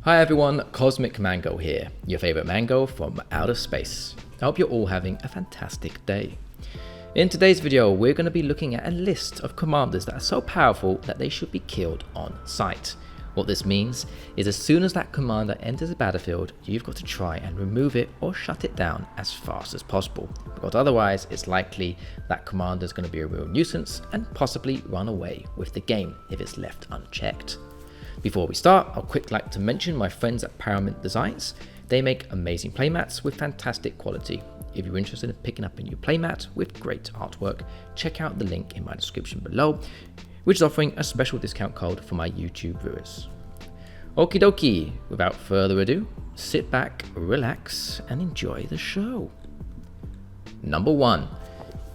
Hi everyone, Cosmic Mango here, your favorite mango from outer space. I hope you're all having a fantastic day. In today's video, we're going to be looking at a list of commanders that are so powerful that they should be killed on sight. What this means is as soon as that commander enters the battlefield, you've got to try and remove it or shut it down as fast as possible, because otherwise it's likely that commander is going to be a real nuisance and possibly run away with the game if it's left unchecked. Before we start, I'd quick like to mention my friends at Paramount Designs. They make amazing playmats with fantastic quality. If you're interested in picking up a new playmat with great artwork, check out the link in my description below, which is offering a special discount code for my YouTube viewers. Okie dokie, without further ado, sit back, relax, and enjoy the show. Number 1.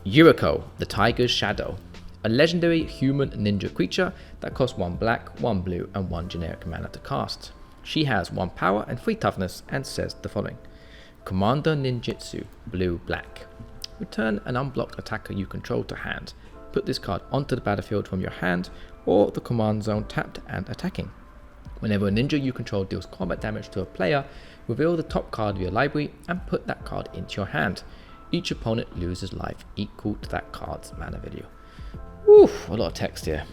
Yuriko, the Tiger's Shadow. A legendary human ninja creature that costs 1 black, 1 blue, and 1 generic mana to cast. She has 1 power and 3 toughness and says the following. Commander Ninjutsu, blue, black. Return an unblocked attacker you control to hand. Put this card onto the battlefield from your hand or the command zone tapped and attacking. Whenever a ninja you control deals combat damage to a player, reveal the top card of your library and put that card into your hand. Each opponent loses life equal to that card's mana value. Oof, a lot of text here.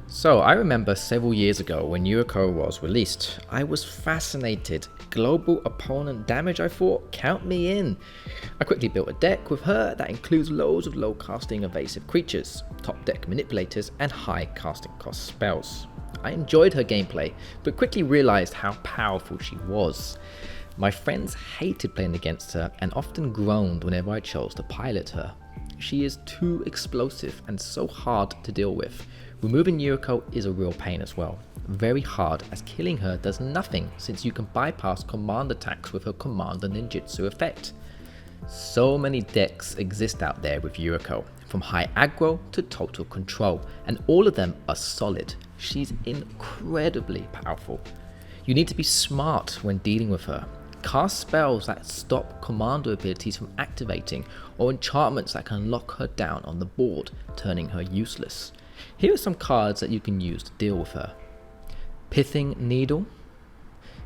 So I remember several years ago when Yuriko was released, I was fascinated. Global opponent damage, I thought, count me in. I quickly built a deck with her that includes loads of low casting evasive creatures, top deck manipulators, and high casting cost spells. I enjoyed her gameplay, but quickly realized how powerful she was. My friends hated playing against her and often groaned whenever I chose to pilot her. She is too explosive and so hard to deal with. Removing Yuriko is a real pain as well. Very hard, as killing her does nothing since you can bypass command attacks with her Commander Ninjutsu effect. So many decks exist out there with Yuriko, from high aggro to total control, and all of them are solid. She's incredibly powerful. You need to be smart when dealing with her. Cast spells that stop commander abilities from activating, or enchantments that can lock her down on the board, turning her useless. Here are some cards that you can use to deal with her. Pithing Needle,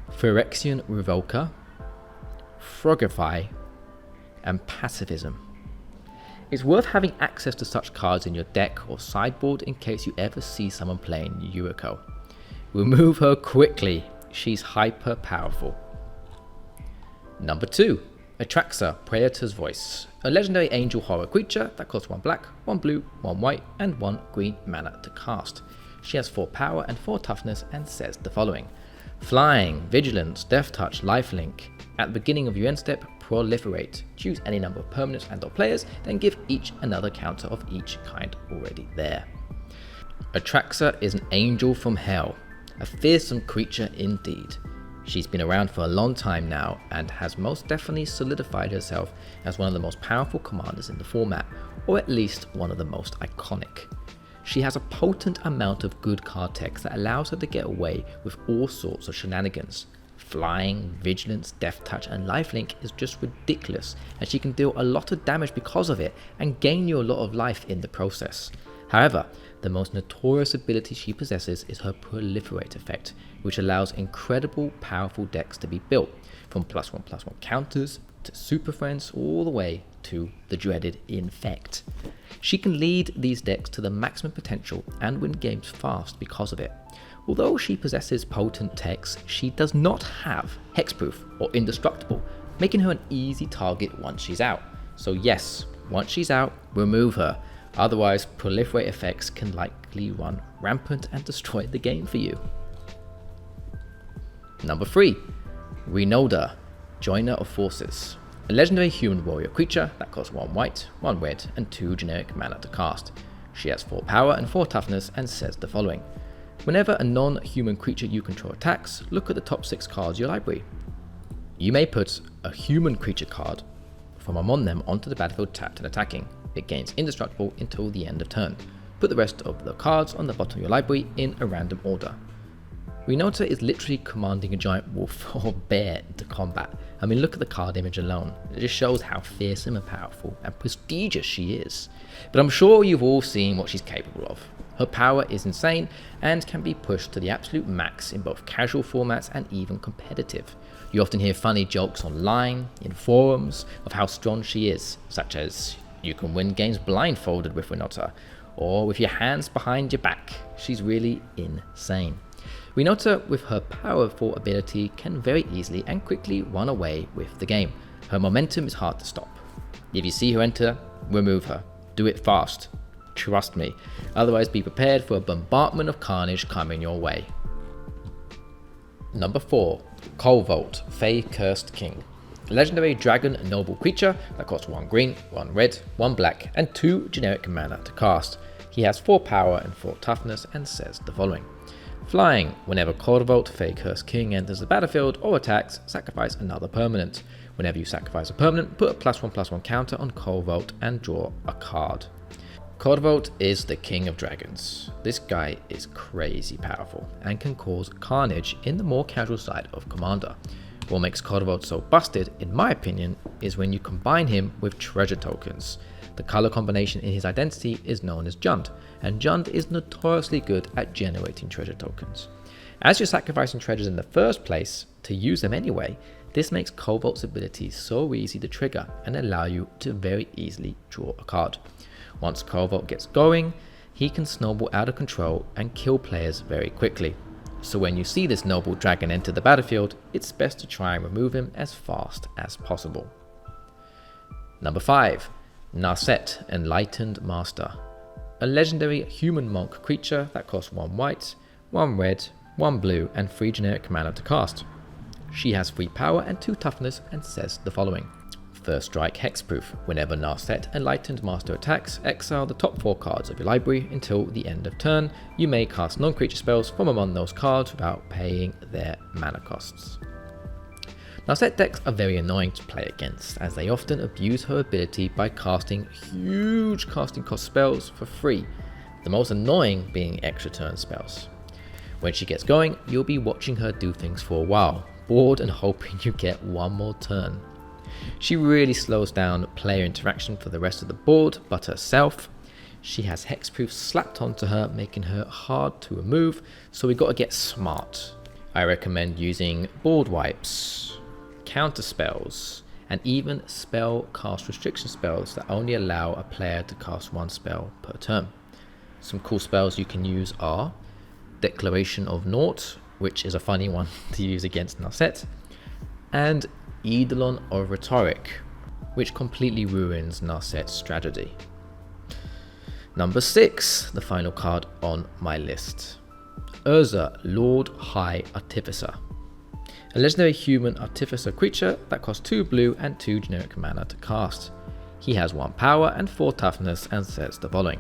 Phyrexian Revoker, Frogify, and Pacifism. It's worth having access to such cards in your deck or sideboard in case you ever see someone playing Yuriko. Remove her quickly, she's hyper powerful. Number 2. Atraxa, Praetors Voice. A legendary angel horror creature that costs 1 black, 1 blue, 1 white, and 1 green mana to cast. She has 4 power and 4 toughness and says the following. Flying, Vigilance, Death Touch, Lifelink. At the beginning of your end step, proliferate. Choose any number of permanents and/or players, then give each another counter of each kind already there. Atraxa is an angel from hell. A fearsome creature indeed. She's been around for a long time now and has most definitely solidified herself as one of the most powerful commanders in the format, or at least one of the most iconic. She has a potent amount of good card text that allows her to get away with all sorts of shenanigans. Flying, Vigilance, Death Touch, and Lifelink is just ridiculous, and she can deal a lot of damage because of it and gain you a lot of life in the process. However, the most notorious ability she possesses is her Proliferate effect, which allows incredible powerful decks to be built, from +1/+1 counters to Super Friends all the way to the dreaded Infect. She can lead these decks to the maximum potential and win games fast because of it. Although she possesses potent text, she does not have hexproof or indestructible, making her an easy target once she's out. So yes, once she's out, remove her. Otherwise, proliferate effects can likely run rampant and destroy the game for you. Number 3. Winota, Joiner of Forces. A legendary human warrior creature that costs 1 white, 1 red, and 2 generic mana to cast. She has 4 power and 4 toughness and says the following. Whenever a non-human creature you control attacks, look at the top 6 cards of your library. You may put a human creature card from among them onto the battlefield tapped and attacking. It gains indestructible until the end of turn. Put the rest of the cards on the bottom of your library in a random order. Winota is literally commanding a giant wolf or bear into combat. I mean, look at the card image alone. It just shows how fearsome and powerful and prestigious she is. But I'm sure you've all seen what she's capable of. Her power is insane and can be pushed to the absolute max in both casual formats and even competitive. You often hear funny jokes online, in forums, of how strong she is, such as, you can win games blindfolded with Winota, or with your hands behind your back. She's really insane. Winota, with her powerful ability, can very easily and quickly run away with the game. Her momentum is hard to stop. If you see her enter, remove her. Do it fast. Trust me. Otherwise, be prepared for a bombardment of carnage coming your way. Number 4. Korvold, Fae-Cursed King. A legendary dragon noble creature that costs 1 green, 1 red, 1 black, and 2 generic mana to cast. He has 4 power and 4 toughness and says the following. Flying. Whenever Korvold, Fae-Cursed King enters the battlefield or attacks, sacrifice another permanent. Whenever you sacrifice a permanent, put a +1/+1 counter on Korvold and draw a card. Korvold is the king of dragons. This guy is crazy powerful and can cause carnage in the more casual side of Commander. What makes Korvold so busted, in my opinion, is when you combine him with treasure tokens. The color combination in his identity is known as Jund, and Jund is notoriously good at generating treasure tokens. As you're sacrificing treasures in the first place, to use them anyway, this makes Korvold's abilities so easy to trigger and allow you to very easily draw a card. Once Korvold gets going, he can snowball out of control and kill players very quickly. So when you see this noble dragon enter the battlefield, it's best to try and remove him as fast as possible. Number 5. Narset, Enlightened Master. A legendary human monk creature that costs 1 white, 1 red, 1 blue, and 3 generic mana to cast. She has 3 power and 2 toughness and says the following. First strike hexproof. Whenever Narset Enlightened Master attacks, exile the top 4 cards of your library until the end of turn. You may cast non-creature spells from among those cards without paying their mana costs. Narset decks are very annoying to play against, as they often abuse her ability by casting huge casting cost spells for free, the most annoying being extra turn spells. When she gets going, you'll be watching her do things for a while, bored and hoping you get one more turn. She really slows down player interaction for the rest of the board, but herself. She has hexproof slapped onto her, making her hard to remove, so we gotta get smart. I recommend using board wipes, counter spells, and even spell cast restriction spells that only allow a player to cast 1 spell per turn. Some cool spells you can use are Declaration of Naught, which is a funny one to use against Narset, and Eidolon of Rhetoric, which completely ruins Narset's strategy. Number 6, the final card on my list. Urza, Lord High Artificer. A legendary human artificer creature that costs 2 blue and 2 generic mana to cast. He has 1 power and 4 toughness and says the following.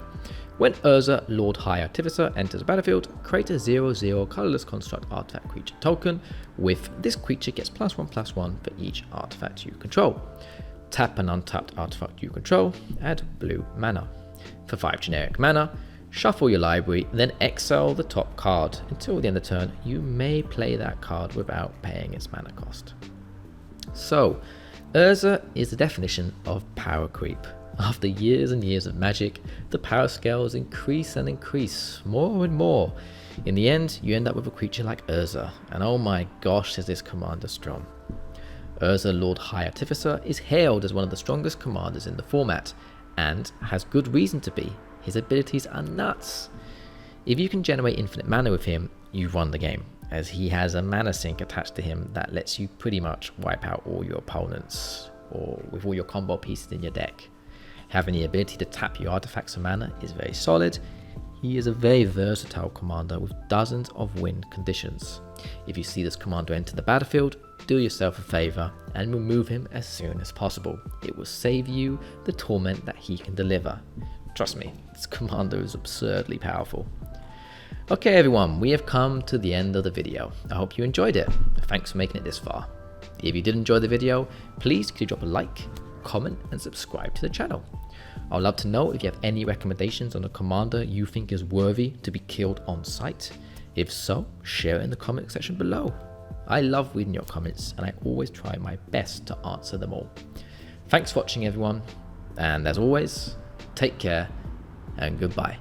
When Urza, Lord High Artificer, enters the battlefield, create a 0/0 colorless construct artifact creature token. With this creature gets +1/+1 for each artifact you control. Tap an untapped artifact you control, add blue mana. For 5 generic mana, shuffle your library, then exile the top card. Until the end of the turn, you may play that card without paying its mana cost. So, Urza is the definition of power creep. After years and years of Magic, the power scales increase and increase, more and more. In the end, you end up with a creature like Urza, and oh my gosh is this commander strong. Urza, Lord High Artificer, is hailed as one of the strongest commanders in the format, and has good reason to be. His abilities are nuts. If you can generate infinite mana with him, you've won the game, as he has a mana sink attached to him that lets you pretty much wipe out all your opponents, or with all your combo pieces in your deck. Having the ability to tap your artifacts for mana is very solid. He is a very versatile commander with dozens of win conditions. If you see this commander enter the battlefield, do yourself a favour and remove him as soon as possible. It will save you the torment that he can deliver. Trust me, this commander is absurdly powerful. Okay everyone, we have come to the end of the video. I hope you enjoyed it. Thanks for making it this far. If you did enjoy the video, please could you drop a like, comment and subscribe to the channel. I would love to know if you have any recommendations on a commander you think is worthy to be killed on sight. If so, share it in the comment section below. I love reading your comments and I always try my best to answer them all. Thanks for watching everyone, and as always, take care and goodbye.